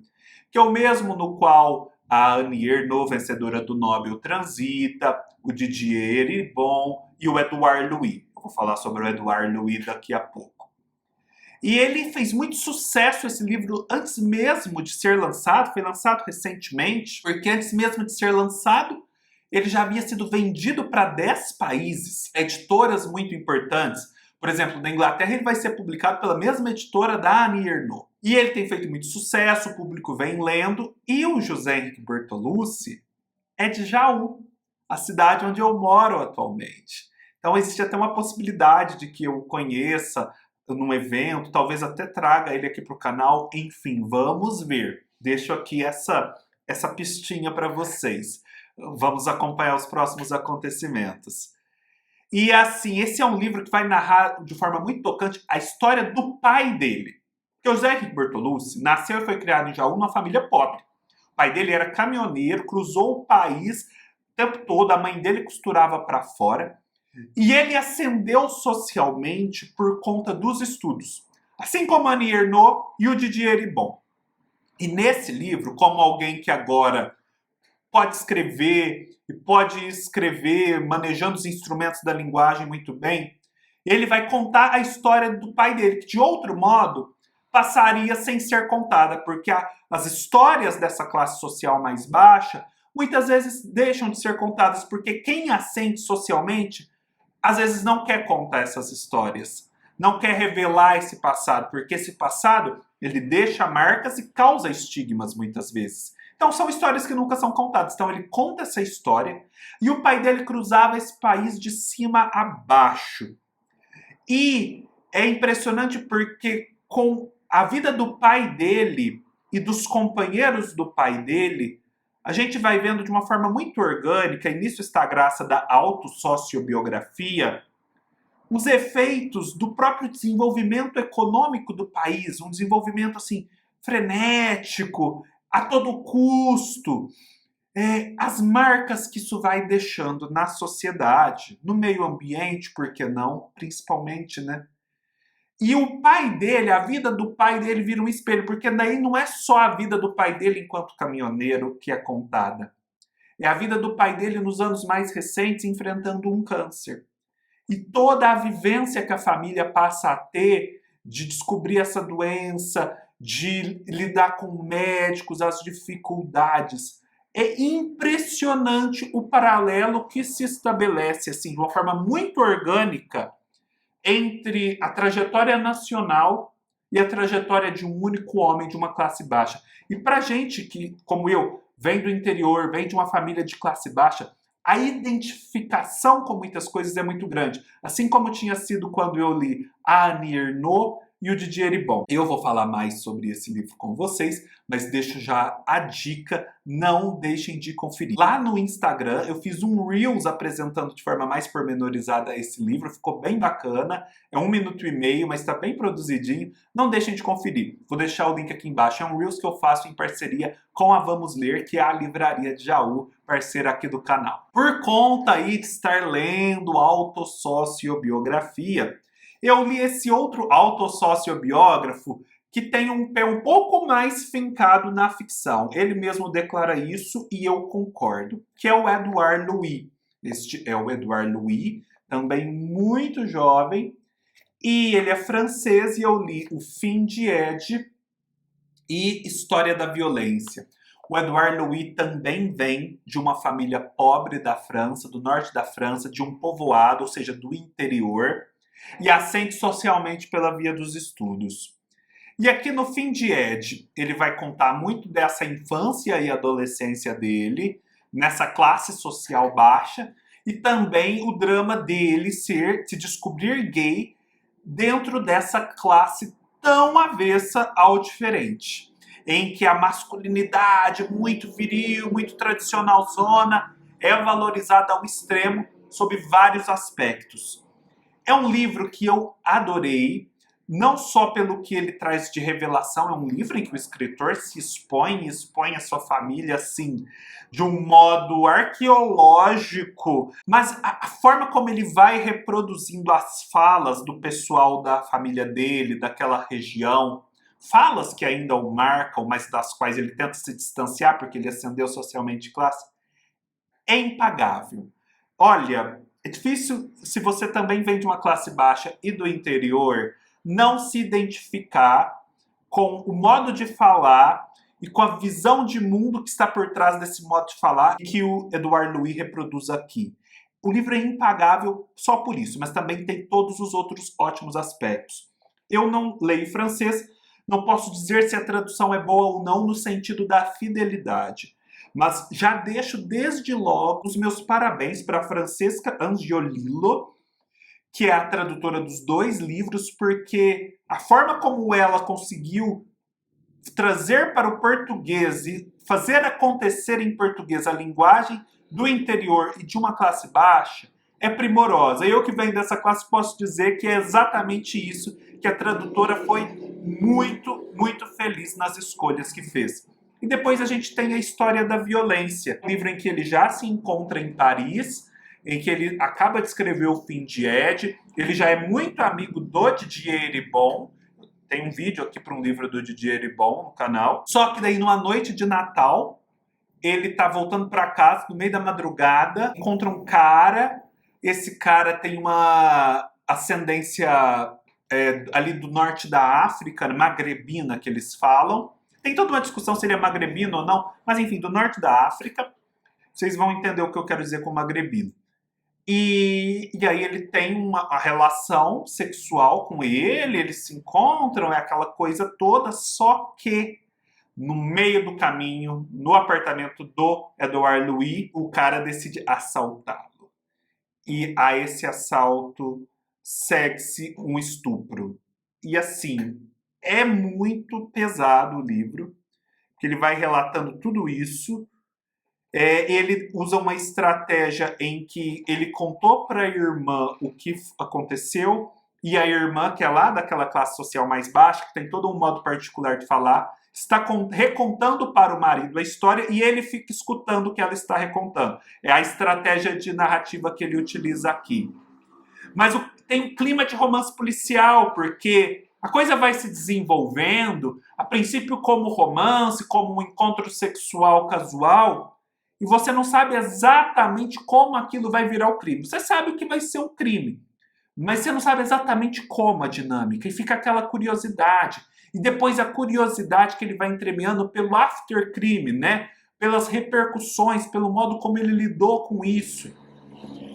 que é o mesmo no qual a Annie Ernaux, vencedora do Nobel, transita, o Didier Eribon e o Edouard Louis. Eu vou falar sobre o Edouard Louis daqui a pouco. E ele fez muito sucesso, esse livro, antes mesmo de ser lançado, foi lançado recentemente, porque antes mesmo de ser lançado, ele já havia sido vendido para 10 países, editoras muito importantes. Por exemplo, na Inglaterra ele vai ser publicado pela mesma editora da Annie Ernaux. E ele tem feito muito sucesso, o público vem lendo, e o José Henrique Bertolucci é de Jaú, a cidade onde eu moro atualmente. Então existe até uma possibilidade de que eu o conheça num evento, talvez até traga ele aqui para o canal, enfim, vamos ver. Deixo aqui essa pistinha para vocês. Vamos acompanhar os próximos acontecimentos. E assim, esse é um livro que vai narrar de forma muito tocante a história do pai dele. Porque o José Henrique Bertolucci nasceu e foi criado em Jaú numa família pobre. O pai dele era caminhoneiro, cruzou o país o tempo todo, a mãe dele costurava para fora. E ele ascendeu socialmente por conta dos estudos, assim como Annie Ernaux e o Didier Ribon. E nesse livro, como alguém que agora pode escrever manejando os instrumentos da linguagem muito bem, ele vai contar a história do pai dele, que de outro modo passaria sem ser contada, porque as histórias dessa classe social mais baixa muitas vezes deixam de ser contadas, porque quem ascende socialmente às vezes não quer contar essas histórias, não quer revelar esse passado, porque esse passado ele deixa marcas e causa estigmas muitas vezes. Então são histórias que nunca são contadas. Então ele conta essa história e o pai dele cruzava esse país de cima a baixo. E é impressionante porque com a vida do pai dele e dos companheiros do pai dele, a gente vai vendo de uma forma muito orgânica, e nisso está a graça da autossociobiografia, os efeitos do próprio desenvolvimento econômico do país, um desenvolvimento assim frenético, a todo custo, as marcas que isso vai deixando na sociedade, no meio ambiente, por que não, principalmente, né? E o pai dele, a vida do pai dele vira um espelho, porque daí não é só a vida do pai dele enquanto caminhoneiro que é contada. É a vida do pai dele nos anos mais recentes enfrentando um câncer. E toda a vivência que a família passa a ter de descobrir essa doença, de lidar com médicos, as dificuldades. É impressionante o paralelo que se estabelece assim, de uma forma muito orgânica entre a trajetória nacional e a trajetória de um único homem de uma classe baixa. E para gente que, como eu, vem do interior, vem de uma família de classe baixa, a identificação com muitas coisas é muito grande. Assim como tinha sido quando eu li a Annie Ernaux e o Didier Ribon. Eu vou falar mais sobre esse livro com vocês, mas deixo já a dica, não deixem de conferir. Lá no Instagram eu fiz um Reels apresentando de forma mais pormenorizada esse livro, ficou bem bacana, é 1 minuto e meio, mas está bem produzidinho, não deixem de conferir. Vou deixar o link aqui embaixo, é um Reels que eu faço em parceria com a Vamos Ler, que é a livraria de Jaú, parceira aqui do canal. Por conta aí de estar lendo autossociobiografia, eu li esse outro autossociobiógrafo que tem um pé um pouco mais fincado na ficção. Ele mesmo declara isso e eu concordo, que é o Edouard Louis. Este é o Edouard Louis, também muito jovem, e ele é francês e eu li O Fim de Ed e História da Violência. O Edouard Louis também vem de uma família pobre da França, do norte da França, de um povoado, ou seja, do interior, e ascende socialmente pela via dos estudos. E aqui no Fim de Ed, ele vai contar muito dessa infância e adolescência dele, nessa classe social baixa, e também o drama dele se descobrir gay dentro dessa classe tão avessa ao diferente, em que a masculinidade muito viril, muito tradicional zona, é valorizada ao extremo sob vários aspectos. É um livro que eu adorei, não só pelo que ele traz de revelação, é um livro em que o escritor se expõe a sua família, assim, de um modo arqueológico, mas a forma como ele vai reproduzindo as falas do pessoal da família dele, daquela região, falas que ainda o marcam, mas das quais ele tenta se distanciar porque ele ascendeu socialmente de classe, é impagável. Olha, é difícil, se você também vem de uma classe baixa e do interior, não se identificar com o modo de falar e com a visão de mundo que está por trás desse modo de falar que o Edouard Louis reproduz aqui. O livro é impagável só por isso, mas também tem todos os outros ótimos aspectos. Eu não leio francês, não posso dizer se a tradução é boa ou não no sentido da fidelidade. Mas já deixo desde logo os meus parabéns para Francesca Angiolillo, que é a tradutora dos 2 livros, porque a forma como ela conseguiu trazer para o português e fazer acontecer em português a linguagem do interior e de uma classe baixa é primorosa. Eu que venho dessa classe posso dizer que é exatamente isso, que a tradutora foi muito, muito feliz nas escolhas que fez. E depois a gente tem a história da violência, um livro em que ele já se encontra em Paris, em que ele acaba de escrever O Fim de Ed, ele já é muito amigo do Didier Eribon, tem um vídeo aqui para um livro do Didier Eribon no canal, só que daí numa noite de Natal, ele tá voltando para casa no meio da madrugada, encontra um cara, esse cara tem uma ascendência ali do norte da África, magrebina que eles falam. Tem toda uma discussão se ele é magrebino ou não, mas enfim, do norte da África. Vocês vão entender o que eu quero dizer com magrebino. E aí ele tem uma relação sexual com ele, eles se encontram, é aquela coisa toda, só que no meio do caminho, no apartamento do Edouard Louis, o cara decide assaltá-lo. E a esse assalto segue-se um estupro. E assim, é muito pesado o livro, que ele vai relatando tudo isso. Ele usa uma estratégia em que ele contou para a irmã o que aconteceu, e a irmã, que é lá daquela classe social mais baixa, que tem todo um modo particular de falar, está recontando para o marido a história e ele fica escutando o que ela está recontando. É a estratégia de narrativa que ele utiliza aqui. Mas tem um clima de romance policial, porque a coisa vai se desenvolvendo, a princípio como romance, como um encontro sexual casual, e você não sabe exatamente como aquilo vai virar o crime. Você sabe o que vai ser um crime, mas você não sabe exatamente como a dinâmica, e fica aquela curiosidade. E depois a curiosidade que ele vai entremeando pelo after-crime, né? Pelas repercussões, pelo modo como ele lidou com isso.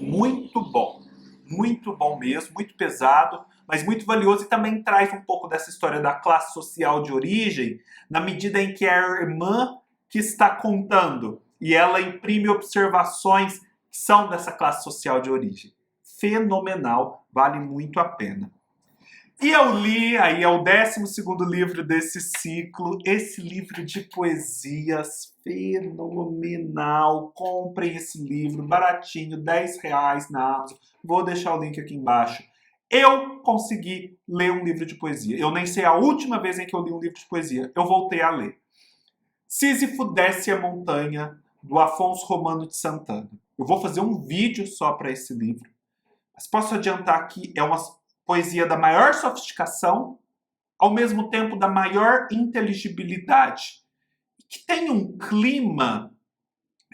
Muito bom mesmo, muito pesado, mas muito valioso, e também traz um pouco dessa história da classe social de origem, na medida em que é a irmã que está contando, e ela imprime observações que são dessa classe social de origem. Fenomenal, vale muito a pena. E eu li, aí é o 12º livro desse ciclo, esse livro de poesias fenomenal. Comprem esse livro, baratinho, R$10 na Amazon. Vou deixar o link aqui embaixo. Eu consegui ler um livro de poesia. Eu nem sei a última vez em que eu li um livro de poesia. Eu voltei a ler. Sísifo desce a montanha, do Afonso Romano de Santana. Eu vou fazer um vídeo só para esse livro. Mas posso adiantar que é uma poesia da maior sofisticação, ao mesmo tempo da maior inteligibilidade, que tem um clima,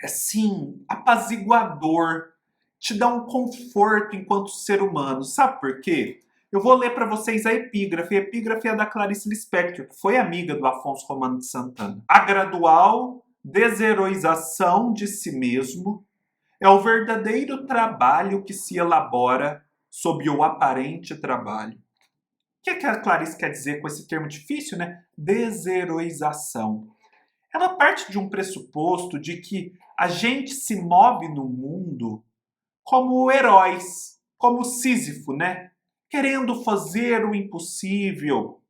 assim, apaziguador, te dá um conforto enquanto ser humano. Sabe por quê? Eu vou ler para vocês a epígrafe. A epígrafe é da Clarice Lispector, que foi amiga do Afonso Romano de Santana. A gradual desheroização de si mesmo é o verdadeiro trabalho que se elabora sob o aparente trabalho. O que a Clarice quer dizer com esse termo difícil, né? Desheroização. Ela parte de um pressuposto de que a gente se move no mundo como heróis, como Sísifo, né? Querendo fazer o impossível,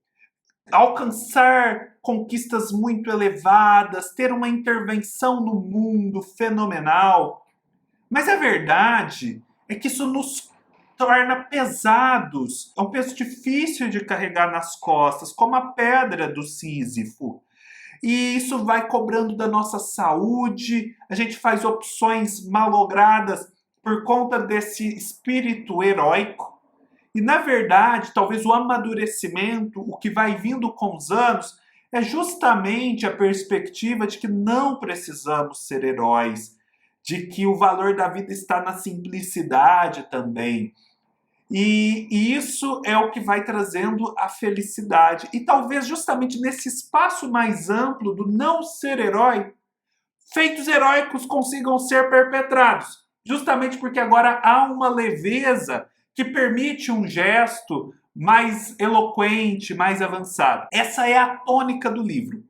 alcançar conquistas muito elevadas, ter uma intervenção no mundo fenomenal. Mas a verdade é que isso nos torna pesados. É um peso difícil de carregar nas costas, como a pedra do Sísifo. E isso vai cobrando da nossa saúde, a gente faz opções malogradas por conta desse espírito heróico. E, na verdade, talvez o amadurecimento, o que vai vindo com os anos, é justamente a perspectiva de que não precisamos ser heróis, de que o valor da vida está na simplicidade também. E isso é o que vai trazendo a felicidade. E talvez justamente nesse espaço mais amplo do não ser herói, feitos heróicos consigam ser perpetrados. Justamente porque agora há uma leveza que permite um gesto mais eloquente, mais avançado. Essa é a tônica do livro.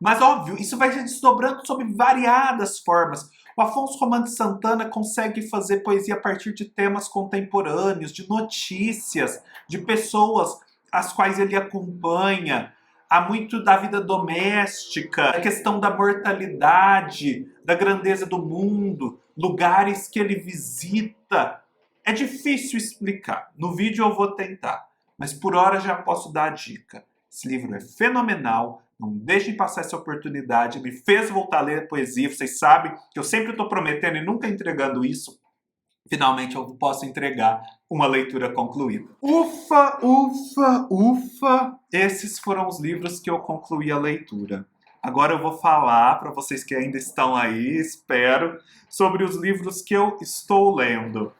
Mas, óbvio, isso vai se desdobrando sob variadas formas. O Afonso Romano de Santana consegue fazer poesia a partir de temas contemporâneos, de notícias, de pessoas às quais ele acompanha. Há muito da vida doméstica, a questão da mortalidade, da grandeza do mundo, lugares que ele visita. É difícil explicar. No vídeo eu vou tentar, mas por hora já posso dar a dica. Esse livro é fenomenal, não deixem passar essa oportunidade, me fez voltar a ler poesia, vocês sabem que eu sempre estou prometendo e nunca entregando isso. Finalmente eu posso entregar uma leitura concluída. Ufa, ufa, ufa! Esses foram os livros que eu concluí a leitura. Agora eu vou falar para vocês que ainda estão aí, espero, sobre os livros que eu estou lendo.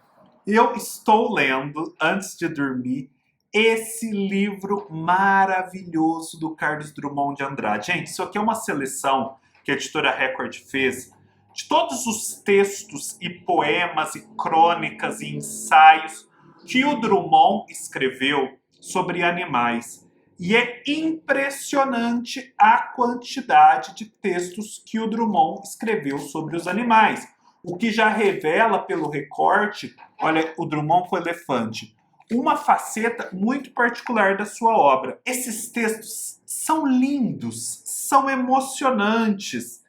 Eu estou lendo, antes de dormir, esse livro maravilhoso do Carlos Drummond de Andrade. Gente, isso aqui é uma seleção que a editora Record fez de todos os textos e poemas e crônicas e ensaios que o Drummond escreveu sobre animais. E é impressionante a quantidade de textos que o Drummond escreveu sobre os animais. O que já revela pelo recorte, olha, o Drummond foi elefante, uma faceta muito particular da sua obra. Esses textos são lindos, são emocionantes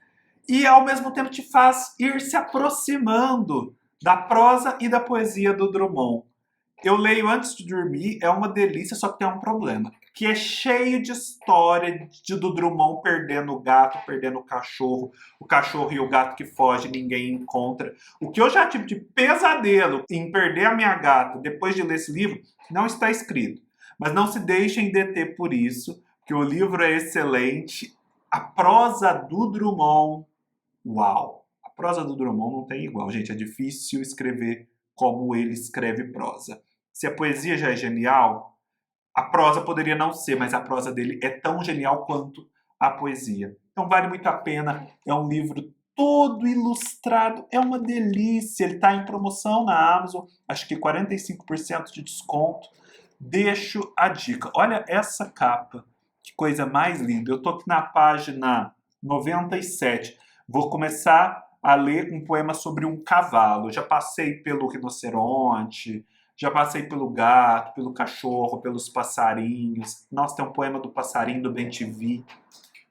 e ao mesmo tempo te faz ir se aproximando da prosa e da poesia do Drummond. Eu leio antes de dormir, é uma delícia, só que tem um problema. Que é cheio de história do Drummond perdendo o gato, perdendo o cachorro e o gato que foge, ninguém encontra. O que eu já tive de pesadelo em perder a minha gata depois de ler esse livro, não está escrito. Mas não se deixem deter por isso, que o livro é excelente. A prosa do Drummond, uau! A prosa do Drummond não tem igual, gente. É difícil escrever como ele escreve prosa. Se a poesia já é genial, a prosa poderia não ser, mas a prosa dele é tão genial quanto a poesia. Então vale muito a pena. É um livro todo ilustrado, é uma delícia. Ele está em promoção na Amazon, acho que 45% de desconto. Deixo a dica. Olha essa capa, que coisa mais linda. Eu estou aqui na página 97. Vou começar a ler um poema sobre um cavalo. Já passei pelo rinoceronte, já passei pelo gato, pelo cachorro, pelos passarinhos. Nossa, tem um poema do passarinho do Ben-TV.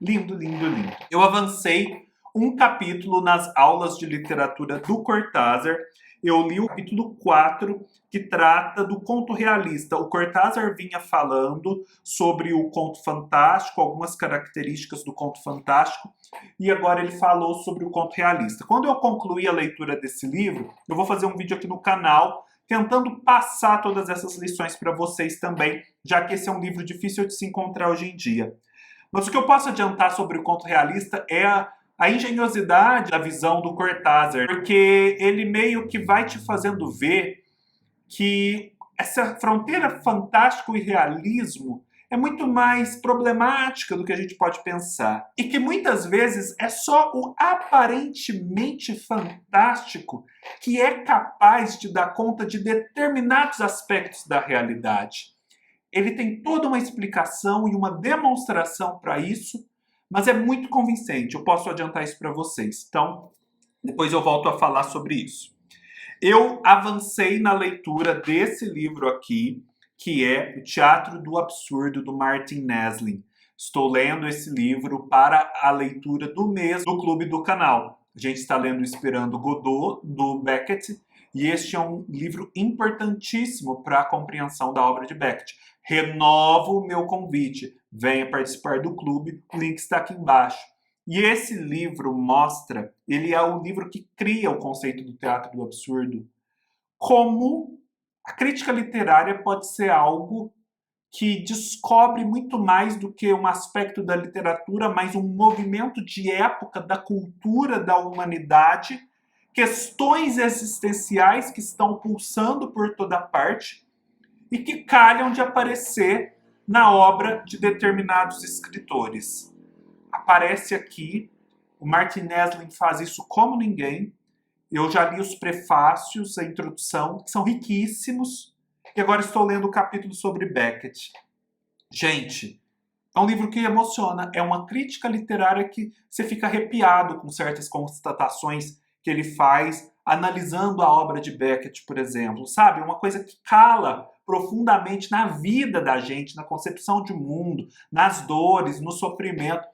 Lindo, lindo, lindo. Eu avancei um capítulo nas aulas de literatura do Cortázar. Eu li o capítulo 4, que trata do conto realista. O Cortázar vinha falando sobre o conto fantástico, algumas características do conto fantástico, e agora ele falou sobre o conto realista. Quando eu concluir a leitura desse livro, eu vou fazer um vídeo aqui no canal tentando passar todas essas lições para vocês também, já que esse é um livro difícil de se encontrar hoje em dia. Mas o que eu posso adiantar sobre o conto realista é a engenhosidade da visão do Cortázar, porque ele meio que vai te fazendo ver que essa fronteira fantástico e realismo é muito mais problemática do que a gente pode pensar. E que muitas vezes é só o aparentemente fantástico que é capaz de dar conta de determinados aspectos da realidade. Ele tem toda uma explicação e uma demonstração para isso, mas é muito convincente. Eu posso adiantar isso para vocês. Então, depois eu volto a falar sobre isso. Eu avancei na leitura desse livro aqui, que é O Teatro do Absurdo, do Martin Nestlin. Estou lendo esse livro para a leitura do mês do clube do canal. A gente está lendo Esperando Godot, do Beckett, e este é um livro importantíssimo para a compreensão da obra de Beckett. Renovo o meu convite. Venha participar do clube, o link está aqui embaixo. E esse livro mostra, ele é o livro que cria o conceito do teatro do absurdo, como a crítica literária pode ser algo que descobre muito mais do que um aspecto da literatura, mas um movimento de época da cultura da humanidade, questões existenciais que estão pulsando por toda parte e que calham de aparecer na obra de determinados escritores. Aparece aqui, o Martin Nestlin faz isso como ninguém. Eu já li os prefácios, a introdução, que são riquíssimos, e agora estou lendo o capítulo sobre Beckett. Gente, é um livro que emociona, é uma crítica literária que você fica arrepiado com certas constatações que ele faz, analisando a obra de Beckett, por exemplo, sabe? Uma coisa que cala profundamente na vida da gente, na concepção de mundo, nas dores, no sofrimento.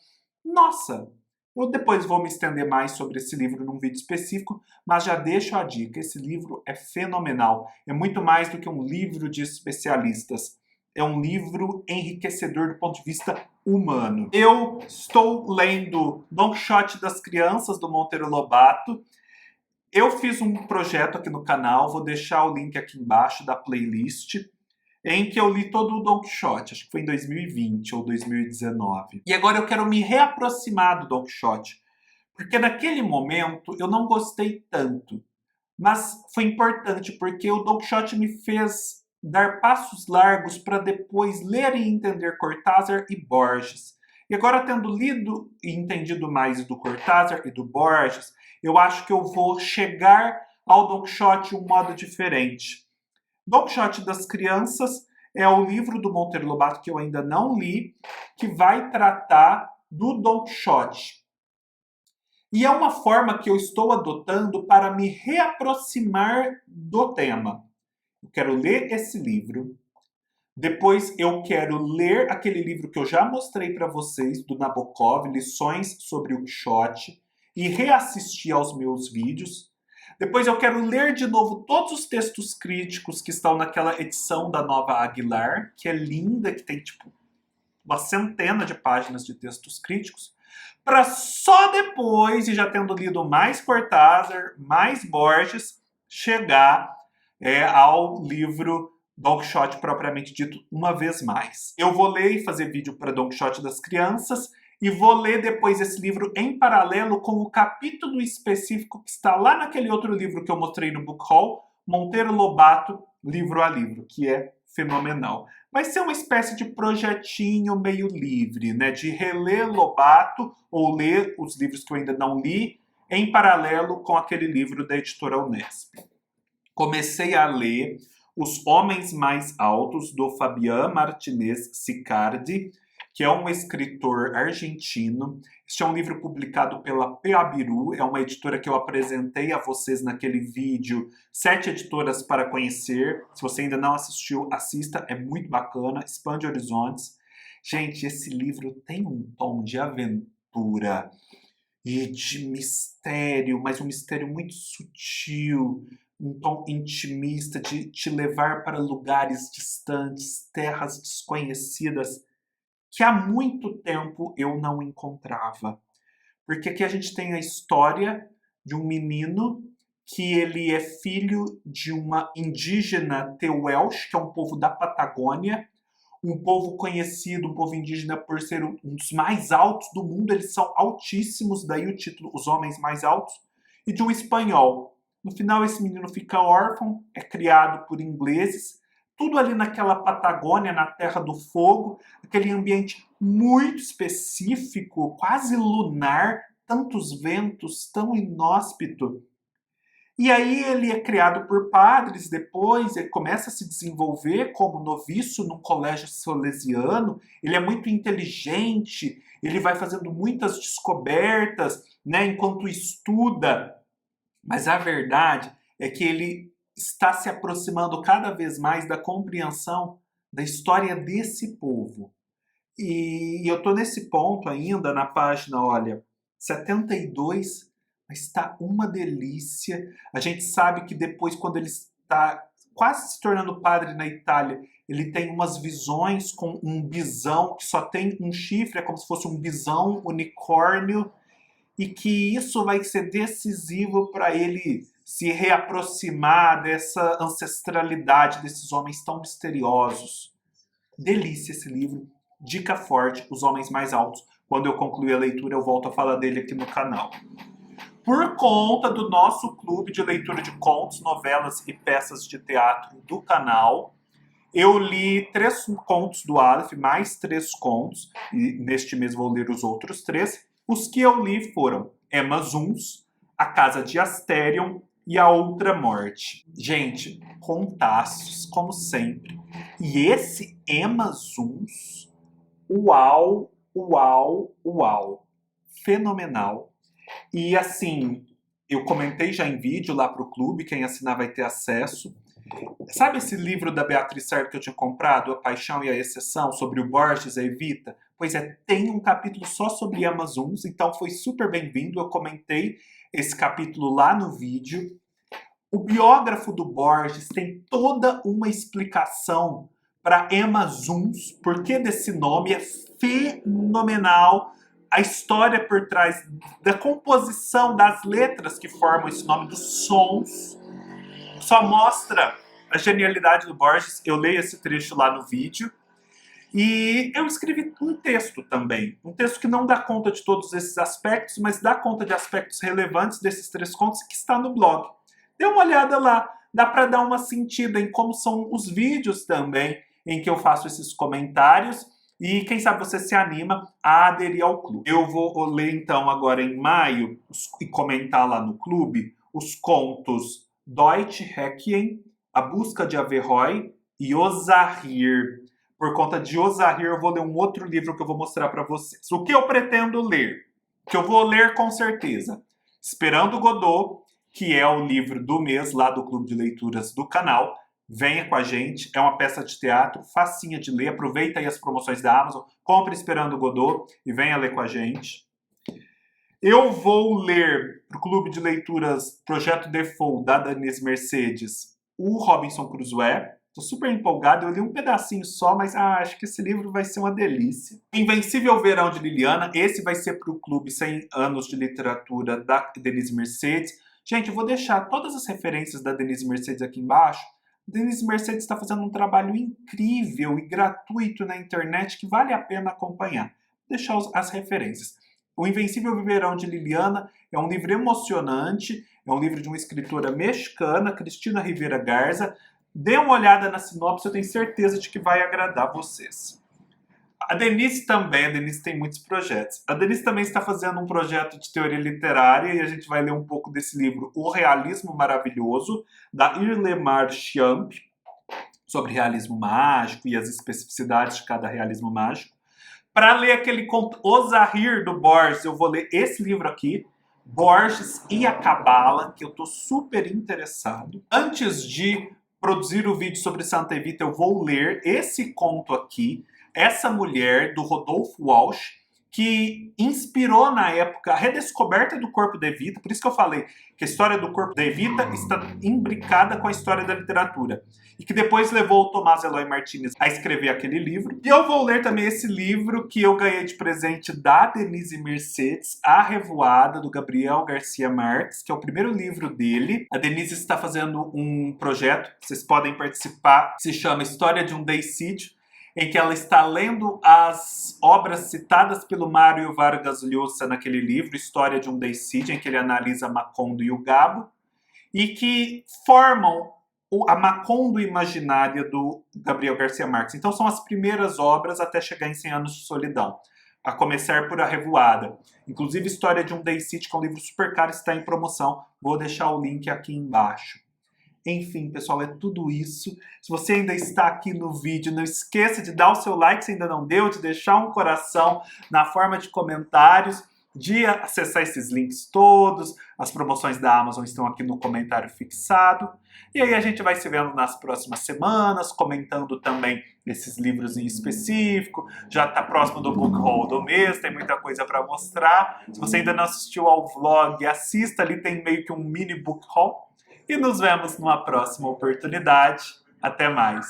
Nossa, eu depois vou me estender mais sobre esse livro num vídeo específico, mas já deixo a dica, esse livro é fenomenal. É muito mais do que um livro de especialistas. é um livro enriquecedor do ponto de vista humano. Eu estou lendo Don Quixote das Crianças, do Monteiro Lobato. Eu fiz um projeto aqui no canal, vou deixar o link aqui embaixo da playlist, em que eu li todo o Don Quixote, acho que foi em 2020 ou 2019. E agora eu quero me reaproximar do Don Quixote, porque naquele momento eu não gostei tanto. Mas foi importante, porque o Don Quixote me fez dar passos largos para depois ler e entender Cortázar e Borges. E agora, tendo lido e entendido mais do Cortázar e do Borges, eu acho que eu vou chegar ao Don Quixote de um modo diferente. Don Quixote das Crianças é o livro do Monteiro Lobato que eu ainda não li, que vai tratar do Don Quixote. E é uma forma que eu estou adotando para me reaproximar do tema. Eu quero ler esse livro. Depois eu quero ler aquele livro que eu já mostrei para vocês, do Nabokov, Lições sobre o Quixote, e reassistir aos meus vídeos. Depois eu quero ler de novo todos os textos críticos que estão naquela edição da Nova Aguilar, que é linda, que tem tipo uma centena de páginas de textos críticos, para só depois, e já tendo lido mais Cortázar, mais Borges, chegar ao livro Don Quixote propriamente dito uma vez mais. Eu vou ler e fazer vídeo para Don Quixote das Crianças e vou ler depois esse livro em paralelo com o capítulo específico que está lá naquele outro livro que eu mostrei no Book Haul, Monteiro Lobato, livro a livro, que é fenomenal. Vai ser uma espécie de projetinho meio livre, né? De reler Lobato ou ler os livros que eu ainda não li em paralelo com aquele livro da editora Unesp. Comecei a ler Os Homens Mais Altos, do Fabián Martínez Sicardi, que é um escritor argentino. Este é um livro publicado pela Peabiru, é uma editora que eu apresentei a vocês naquele vídeo 7 editoras para conhecer. Se você ainda não assistiu, assista, é muito bacana, expande horizontes. Gente, esse livro tem um tom de aventura e de mistério, mas um mistério muito sutil, um tom intimista, de te levar para lugares distantes, terras desconhecidas, que há muito tempo eu não encontrava. Porque aqui a gente tem a história de um menino que ele é filho de uma indígena Tehuelche, que é um povo da Patagônia, um povo conhecido, um povo indígena por ser um dos mais altos do mundo, eles são altíssimos, daí o título Os Homens Mais Altos, e de um espanhol. No final esse menino fica órfão, é criado por ingleses, tudo ali naquela Patagônia, na Terra do Fogo, aquele ambiente muito específico, quase lunar, tantos ventos, tão inóspito. E aí ele é criado por padres, depois ele começa a se desenvolver como noviço num colégio salesiano, ele é muito inteligente, ele vai fazendo muitas descobertas, né, enquanto estuda, mas a verdade é que ele está se aproximando cada vez mais da compreensão da história desse povo. E eu estou nesse ponto ainda, na página, olha, 72, mas está uma delícia. A gente sabe que depois, quando ele está quase se tornando padre na Itália, ele tem umas visões com um bisão que só tem um chifre, é como se fosse um bisão unicórnio, e que isso vai ser decisivo para ele se reaproximar dessa ancestralidade desses homens tão misteriosos. Delícia esse livro, dica forte, Os Homens Mais Altos. Quando eu concluir a leitura, eu volto a falar dele aqui no canal. Por conta do nosso clube de leitura de contos, novelas e peças de teatro do canal, eu li 3 contos do Aleph, mais 3 contos, e neste mês vou ler os outros 3. Os que eu li foram Emma Zuns, A Casa de Asterion e A Outra Morte. Gente, contaços, como sempre. E esse Emma Zuns, uau, uau, uau. Fenomenal. E assim, eu comentei já em vídeo lá pro clube, quem assinar vai ter acesso. Sabe esse livro da Beatriz Sardo que eu tinha comprado, A Paixão e a Exceção, sobre o Borges e a Evita? Pois é, tem um capítulo só sobre Amazuns, então foi super bem-vindo, eu comentei esse capítulo lá no vídeo. O biógrafo do Borges tem toda uma explicação para Emma Zuns. Por que desse nome? É fenomenal a história por trás da composição das letras que formam esse nome, dos sons. Só mostra a genialidade do Borges. Eu leio esse trecho lá no vídeo. E eu escrevi um texto também. Um texto que não dá conta de todos esses aspectos, mas dá conta de aspectos relevantes desses 3 contos que está no blog. Dê uma olhada lá. Dá para dar uma sentida em como são os vídeos também em que eu faço esses comentários. E quem sabe você se anima a aderir ao clube. Eu vou ler então agora em maio e comentar lá no clube os contos Deutsche Requiem, A Busca de Averroes e Ozahir. Por conta de Ozahir, eu vou ler um outro livro que eu vou mostrar para vocês. O que eu pretendo ler? Que eu vou ler com certeza. Esperando Godot, que é o livro do mês lá do Clube de Leituras do canal. Venha com a gente, é uma peça de teatro facinha de ler. Aproveita aí as promoções da Amazon, compre Esperando Godot e venha ler com a gente. Eu vou ler para o Clube de Leituras Projeto Default, da Denise Mercedes, o Robinson Crusoe. Estou super empolgado, eu li um pedacinho só, mas acho que esse livro vai ser uma delícia. Invencível Verão de Liliana, esse vai ser para o Clube 100 Anos de Literatura da Denise Mercedes. Gente, eu vou deixar todas as referências da Denise Mercedes aqui embaixo. Denise Mercedes está fazendo um trabalho incrível e gratuito na internet que vale a pena acompanhar. Vou deixar as referências. O Invencível Verão de Liliana é um livro emocionante, é um livro de uma escritora mexicana, Cristina Rivera Garza. Dê uma olhada na sinopse, eu tenho certeza de que vai agradar vocês. A Denise tem muitos projetos. A Denise também está fazendo um projeto de teoria literária e a gente vai ler um pouco desse livro, O Realismo Maravilhoso, da Irlemar Champ, sobre realismo mágico e as especificidades de cada realismo mágico. Para ler aquele conto Ozahir do Borges, eu vou ler esse livro aqui, Borges e a Cabala, que eu estou super interessado. Antes de produzir o vídeo sobre Santa Evita, eu vou ler esse conto aqui, Essa Mulher, do Rodolfo Walsh, que inspirou na época a redescoberta do corpo de Evita. Por isso que eu falei que a história do corpo de Evita está imbricada com a história da literatura. E que depois levou o Tomás Eloy Martínez a escrever aquele livro. E eu vou ler também esse livro que eu ganhei de presente da Denise Mercedes, A Revoada, do Gabriel Garcia Marques, que é o primeiro livro dele. A Denise está fazendo um projeto, vocês podem participar, se chama História de um Deicídio, em que ela está lendo as obras citadas pelo Mário Vargas Llosa naquele livro, História de um Deicídio, em que ele analisa Macondo e o Gabo, e que formam a Macondo imaginária do Gabriel Garcia Marques. Então são as primeiras obras até chegar em 100 Anos de Solidão, a começar por A Revoada. Inclusive, História de um Deicídio, que é um livro super caro, está em promoção. Vou deixar o link aqui embaixo. Enfim, pessoal, é tudo isso. Se você ainda está aqui no vídeo, não esqueça de dar o seu like se ainda não deu, de deixar um coração na forma de comentários, de acessar esses links todos. As promoções da Amazon estão aqui no comentário fixado. E aí a gente vai se vendo nas próximas semanas, comentando também esses livros em específico. Já está próximo do book haul do mês, tem muita coisa para mostrar. Se você ainda não assistiu ao vlog, assista, ali tem meio que um mini book haul. E nos vemos numa próxima oportunidade. Até mais!